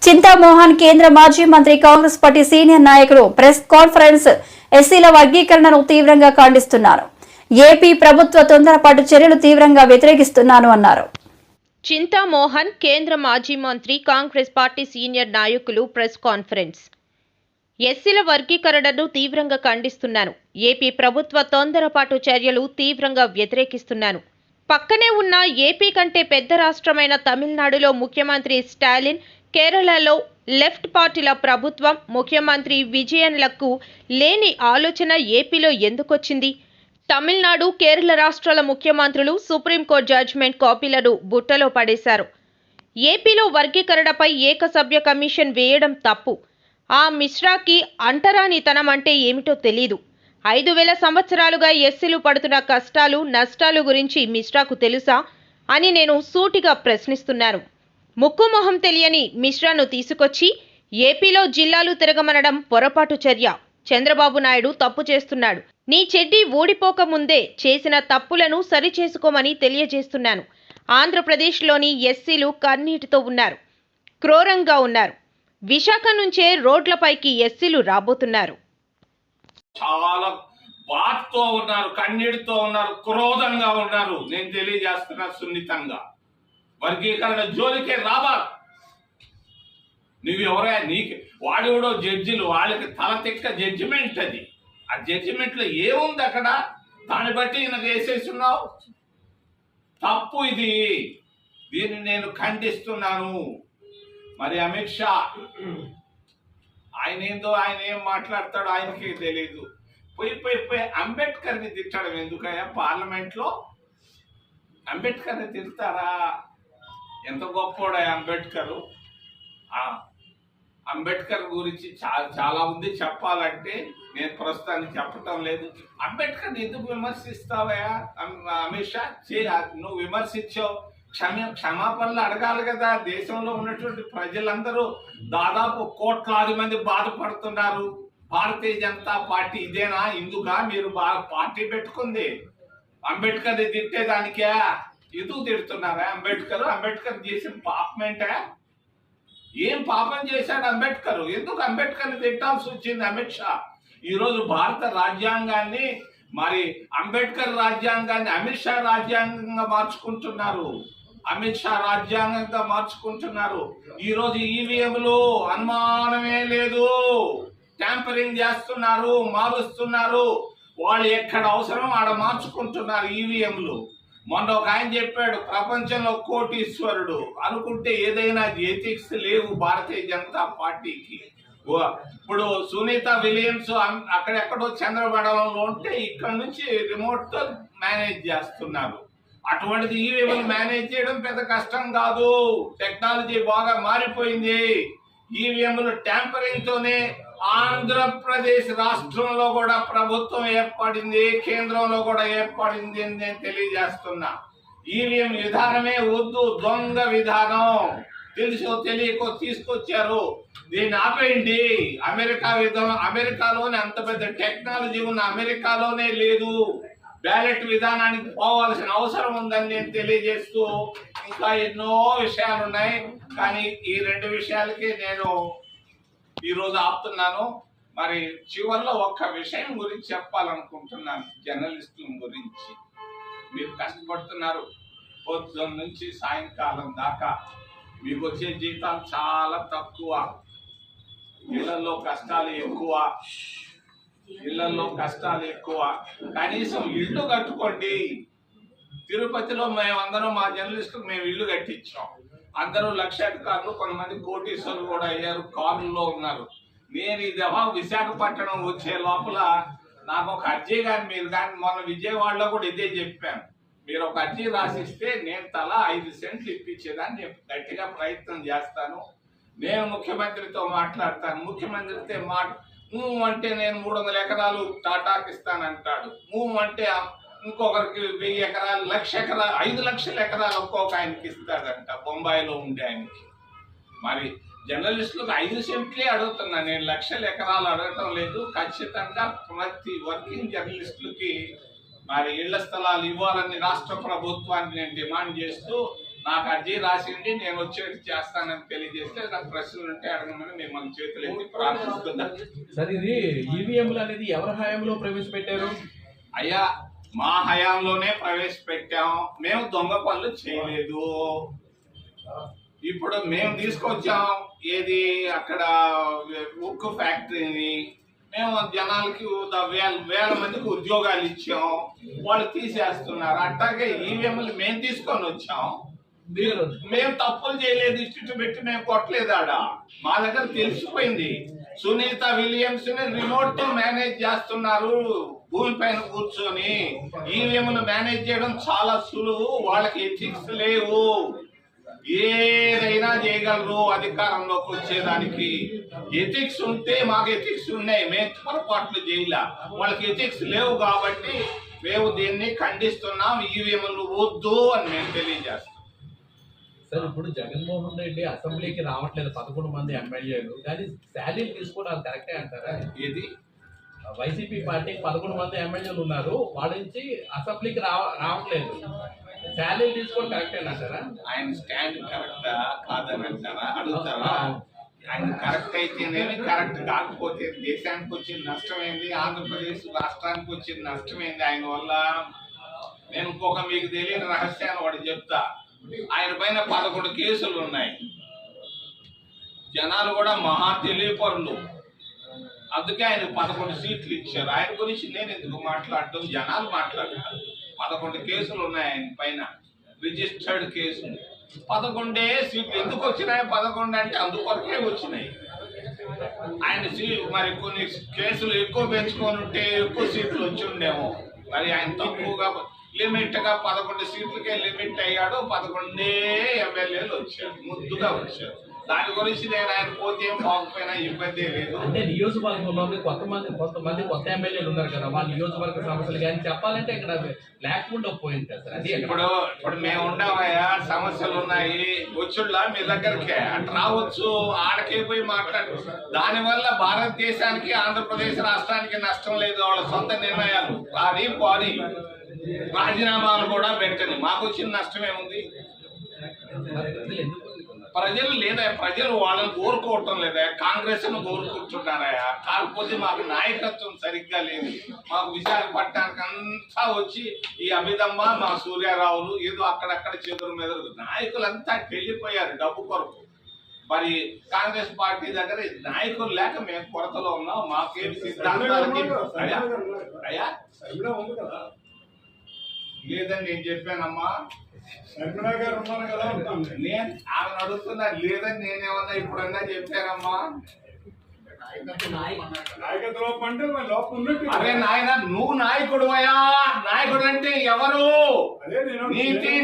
చింతామోహన్ కేంద్ర మాజీ మంత్రి కాంగ్రెస్ పార్టీ సీనియర్ నాయకుడు ప్రెస్ కాన్ఫరెన్స్ ఎస్సీల వర్గీకరణను తీవ్రంగా ఖండిస్తున్నారు. ఏపీ ప్రభుత్వ తొందరపాటు చర్యలు తీవ్రంగా వ్యతిరేకిస్తున్నాను అన్నారు. చింతామోహన్ కేంద్ర మాజీ మంత్రి కాంగ్రెస్ పార్టీ సీనియర్ నాయకులు ప్రెస్ కాన్ఫరెన్స్ ఎస్సీల వర్గీకరణను తీవ్రంగా ఖండిస్తున్నాను. ఏపీ ప్రభుత్వ తొందరపాటు చర్యలు తీవ్రంగా వ్యతిరేకిస్తున్నాను. పక్కనే ఉన్న ఏపీ కంటే పెద్ద రాష్ట్రమైన తమిళనాడులో ముఖ్యమంత్రి స్టాలిన్, కేరళలో లెఫ్ట్ పార్టీల ప్రభుత్వం, ముఖ్యమంత్రి విజయన్లకు లేని ఆలోచన ఏపీలో ఎందుకొచ్చింది? తమిళనాడు, కేరళ రాష్ట్రాల ముఖ్యమంత్రులు సుప్రీంకోర్టు జడ్జిమెంట్ కాపీలను బుట్టలో పడేశారు. ఏపీలో వర్గీకరణపై ఏకసభ్య కమిషన్ వేయడం తప్పు. ఆ మిశ్రాకి అంటరానితనం అంటే ఏమిటో తెలీదు. 5,000 సంవత్సరాలుగా ఎస్సీలు పడుతున్న కష్టాలు, నష్టాలు గురించి మిశ్రాకు తెలుసా అని నేను సూటిగా ప్రశ్నిస్తున్నాను. ముక్కు మొహం తెలియని మిశ్రాను తీసుకొచ్చి ఏపీలో జిల్లాలు తిరగమనడం పొరపాటు చర్య. చంద్రబాబు నాయుడు తప్పు చేస్తున్నాడు. నీ చెడ్డీ ఊడిపోక ముందే చేసిన తప్పులను సరిచేసుకోమని తెలియజేస్తున్నాను. ఆంధ్రప్రదేశ్లోని ఎస్సీలు కన్నీటితో ఉన్నారు, క్రూరంగా ఉన్నారు. విశాఖ నుంచే రోడ్లపైకి ఎస్సీలు రాబోతున్నారు. చాలా బాధతో ఉన్నారు, కన్నీటితో ఉన్నారు, క్రోధంగా ఉన్నారు. నేను తెలియజేస్తున్నా సున్నితంగా, వర్గీకరణ జోలికే రాబారు. నువ్వెవరా? నీకు వాడెవడో జడ్జిలు, వాళ్ళకి తల తెక్క జడ్జిమెంట్ అది. ఆ జడ్జిమెంట్ లో ఏముంది అక్కడ? దాన్ని బట్టి నాకు వేసేస్తున్నావు. తప్పు ఇది. దీన్ని నేను ఖండిస్తున్నాను. మరి అమిత్ షా ఆయన ఏం మాట్లాడతాడో ఆయనకి తెలీదు. పోయి అంబేద్కర్ని తిట్టడం ఎందుకయ్యా? పార్లమెంట్ లో అంబేద్కర్ని తిడతారా? ఎంత గొప్పోడా అంబేద్కర్. అంబేద్కర్ గురించి చాలా ఉంది చెప్పాలంటే, నేను ప్రస్తుతానికి చెప్పటం లేదు. అంబేద్కర్ని ఎందుకు విమర్శిస్తావయ్యా? అమిత్ షా నువ్వు విమర్శించావు, క్షమాపణలు అడగాలి కదా. దేశంలో ఉన్నటువంటి ప్రజలందరూ దాదాపు కోట్లాది మంది బాధపడుతున్నారు. భారతీయ జనతా పార్టీ ఇదేనా? ఇందుగా మీరు పార్టీ పెట్టుకుంది? అంబేద్కర్ని తిట్టేదానికే ఎందుకు తిడుతున్నారా? అంబేద్కర్ చేసిన పాపం ఏంటా? ఏం పాపం చేశాడు అంబేద్కర్? ఎందుకు అంబేద్కర్ని తిట్టాల్సి వచ్చింది అమిత్ షా? ఈరోజు భారత రాజ్యాంగాన్ని, మరి అంబేద్కర్ రాజ్యాంగాన్ని అమిత్ షా రాజ్యాంగంగా మార్చుకుంటున్నారు. ఈరోజు ఈవీఎంలు అనుమానమే లేదు, ట్యాంపరింగ్ చేస్తున్నారు, మారుస్తున్నారు. వాళ్ళు ఎక్కడ అవసరం ఆడ మార్చుకుంటున్నారు ఈవీఎంలు. మొన్న ఒక ఆయన చెప్పాడు, ప్రపంచంలో కోటీశ్వరుడు అనుకుంటే ఏదైనా ఎథిక్స్ లేవు భారతీయ జనతా పార్టీకి. ఇప్పుడు సునీత విలియమ్స్ అక్కడెక్కడో చంద్రమండలంలో ఉంటే ఇక్కడ నుంచి రిమోట్ తో మేనేజ్ చేస్తున్నారు. అటువంటిది ఈవీఎంలు మేనేజ్ చేయడం పెద్ద కష్టం కాదు. టెక్నాలజీ బాగా మారిపోయింది. ఈవీఎంలు ట్యాంపరింగ్ తోనే ఆంధ్రప్రదేశ్ రాష్ట్రంలో కూడా ప్రభుత్వం ఏర్పడింది, కేంద్రంలో కూడా ఏర్పడింది అని నేను తెలియజేస్తున్నా. ఈవీఎం విధానమే వద్దు, దొంగ విధానం. తెలుసో తెలియకో తీసుకొచ్చారు. దీన్ని ఆపేయండి. అమెరికాలోనే అంత పెద్ద టెక్నాలజీ ఉన్న అమెరికాలోనే లేదు. బ్యాలెట్ విధానానికి పోవాల్సిన అవసరం ఉందని నేను తెలియజేస్తూ, ఇంకా ఎన్నో విషయాలు ఉన్నాయి, కానీ ఈ 2 విషయాలకి నేను ఈరోజు ఆపుతున్నాను. మరి చివరిలో ఒక్క విషయం గురించి చెప్పాలనుకుంటున్నాను. జర్నలిస్టుల గురించి. మీరు కష్టపడుతున్నారు పొద్దున్న నుంచి సాయంకాలం దాకా. మీకు వచ్చే జీతాలు చాలా తక్కువ, ఇళ్లలో కష్టాలు ఎక్కువ. కనీసం ఇల్లు కట్టుకోండి. తిరుపతిలో మేమందరం, మా జర్నలిస్టులు మేము ఇల్లు కట్టించాం. అందరూ లక్షాధికారులు, కొంతమంది కోటీశ్వరులు కూడా అయ్యారు, కారుల్లో ఉన్నారు. నేను ఈ దఫా విశాఖపట్నం వచ్చే లోపల నాకు ఒక అర్జీ మీరు కానీ మొన్న విజయవాడలో కూడా ఇదే చెప్పాను. మీరు ఒక అర్జీ రాసిస్తే నేను తలా 5 సెంట్లు ఇప్పించేదాన్ని నేను గట్టిగా ప్రయత్నం చేస్తాను. నేను ముఖ్యమంత్రితో మాట్లాడతాను. ముఖ్యమంత్రితో అంటే నేను 300 ఎకరాలు టాటాకి ఇస్తానంటాడు. అంటే ఇంకొకరికి 1000 ఎకరాలు, 1,00,000 ఎకరాలు, 5 లక్షల ఎకరాలు ఒక్కొక్క ఆయనకి ఇస్తాడంట, బొంబాయిలో ఉండే ఆయనకి. మరి జర్నలిస్టులకు 5 సెంట్లే అడుగుతున్నా నేను, 1,00,000 ఎకరాలు అడగటం లేదు. ఖచ్చితంగా ప్రతి వర్కింగ్ జర్నలిస్టులకి మరి ఇళ్ల స్థలాలు ఇవ్వాలని రాష్ట్ర ప్రభుత్వాన్ని నేను డిమాండ్ చేస్తూ నాకు అర్జీ రాసింది, నేను వచ్చేది చేస్తానని తెలియజేస్తే నాకు ప్రశ్నలు ఉంటే అడగమని మిమ్మల్ని చేతులు ఎత్తి ప్రార్థిస్తున్నా. సార్, ఇది ఈవీఎంలు అనేది ఎవరి హయాంలో ప్రవేశపెట్టారు? అయ్యా, మా హయాంలోనే ప్రవేశపెట్టాం. మేము దొంగ పనులు చేయలేదు. ఇప్పుడు మేము తీసుకొచ్చాం ఏది అక్కడ ఉక్కు ఫ్యాక్టరీని, మేము జనాలకి వేల మందికి ఉద్యోగాలు ఇచ్చాం, వాళ్ళు తీసేస్తున్నారు. అట్లాగే ఈవీఎంలు మేము తీసుకొని వచ్చాం. మేము తప్పులు చేయలేదు, ఇష్ట పెట్టి మేము కొట్టలేదు. ఆడ మా దగ్గర తెలిసిపోయింది. సునీత విలియమ్స్ ని రిమోట్ తో మేనేజ్ చేస్తున్నారు భూమి పైన కూర్చొని. ఈవీఎంలు మేనేజ్ చేయడం చాలా సులువు, వాళ్ళకి ఎథిక్స్ లేవు. ఏదైనా చేయగలరు అధికారంలోకి వచ్చేదానికి. ఎథిక్స్ ఉంటే మాకు ఎథిక్స్ ఉన్నాయి, మేము పొరపాట్లు చేయలే. వాళ్ళకి ఎథిక్స్ లేవు కాబట్టి మేము దీన్ని ఖండిస్తున్నాం. ఈవీఎంలు వద్దు అని మేము తెలియజేస్తాం. సార్, ఇప్పుడు జగన్మోహన్ రెడ్డి అసెంబ్లీకి రావట్లేదు 11 మంది ఎమ్మెల్యేలు, కానీ శాలరీలు తీసుకోవడం కరెక్టే అంటారా? ఇది వైసీపీ పార్టీకి 11 మంది ఎమ్మెల్యేలు ఉన్నారు, వాళ్ళ నుంచి అసెంబ్లీకి రావట్లేదు, శాలరీలు తీసుకోవడం కరెక్టే అంటారా? ఆయన స్టాండ్ కరెక్టా కాదని అంటారా, అడుగుతారా? ఆయన కరెక్ట్ అయితేనేమి, కరెక్ట్ కాకపోతే దేశానికి వచ్చిన నష్టం ఏంది, ఆంధ్రప్రదేశ్ రాష్ట్రానికి వచ్చిన నష్టం ఏంది ఆయన వల్ల? నేను ఇంకొక మీకు తెలియని రహస్యాన్ని ఒకటి చెప్తా. ఆయన పైన 11 కేసులు ఉన్నాయి. జనాలు కూడా మహా తెలియపరులు, అందుకే ఆయన 11 సీట్లు ఇచ్చారు. ఆయన గురించి నేను ఎందుకు మాట్లాడటం, జనాలు మాట్లాడతారు. 11 కేసులు ఉన్నాయి ఆయన పైన, రిజిస్టర్డ్ కేసులు. 11 సీట్లు ఎందుకు వచ్చినాయి? 11 అంటే అందుకొరకే వచ్చినాయి. ఆయన మరి కొన్ని కేసులు ఎక్కువ పెంచుకొని ఉంటే ఎక్కువ సీట్లు వచ్చి ఉండేమో. మరి ఆయన తక్కువగా లిమిట్ గా 11 సీట్లకే లిమిట్ అయ్యాడు. 11 ఎమ్మెల్యేలు వచ్చారు, ముద్దుగా వచ్చారు. దాని గురించి నేను ఆయన పోతే ఏం పోకపోయినా ఇబ్బంది లేదు. అంటే నియోజకవర్గంలో కొంతమంది కొత్త ఎమ్మెల్యేలు ఉన్నారు కదా, వాళ్ళ నియోజకవర్గ సమస్యలు కానీ చెప్పాలంటే ఇక్కడ లేకుండా పోయింది కదా సార్. అది ఇప్పుడు మేము ఉండవయ్యా, సమస్యలు ఉన్నాయి, వచ్చుళ్ళ మీ దగ్గరకే అటు రావచ్చు, ఆడకే పోయి మాట్లాడు. దానివల్ల భారతదేశానికి ఆంధ్రప్రదేశ్ రాష్ట్రానికి నష్టం లేదు. వాళ్ళ సొంత నిర్ణయాలు అది పోని, రాజీనామాలు కూడా పెట్టని, మాకు వచ్చిన నష్టం ఏముంది? ప్రజలు లేదా, ప్రజలు వాళ్ళని కోరుకోవటం లేదా, కాంగ్రెస్ ను కోరుకుంటున్నారా? కాకపోతే మాకు నాయకత్వం సరిగ్గా లేదు. మాకు విశాఖపట్నానికి అంతా వచ్చి ఈ అమిదమ్మ, మా సూర్యారావులు ఏదో అక్కడక్కడ చేతుల మీద నాయకులంతా వెళ్ళిపోయారు డబ్బు కొరకు. మరి కాంగ్రెస్ పార్టీ దగ్గర నాయకులు లేక మేము కొరతలో ఉన్నాం. మాకేమి సిద్ధాంతాలకి అయ్యా లేదని నేను చెప్పానమ్మా. నేను ఆమె అడుగుతున్నా లేదని నేనేమన్నా ఇప్పుడన్నా చెప్పానమ్మా? అరే నాయన, నువ్వు నాయకుడు అయ్యా. నాయకుడు అంటే ఎవరు? నీతి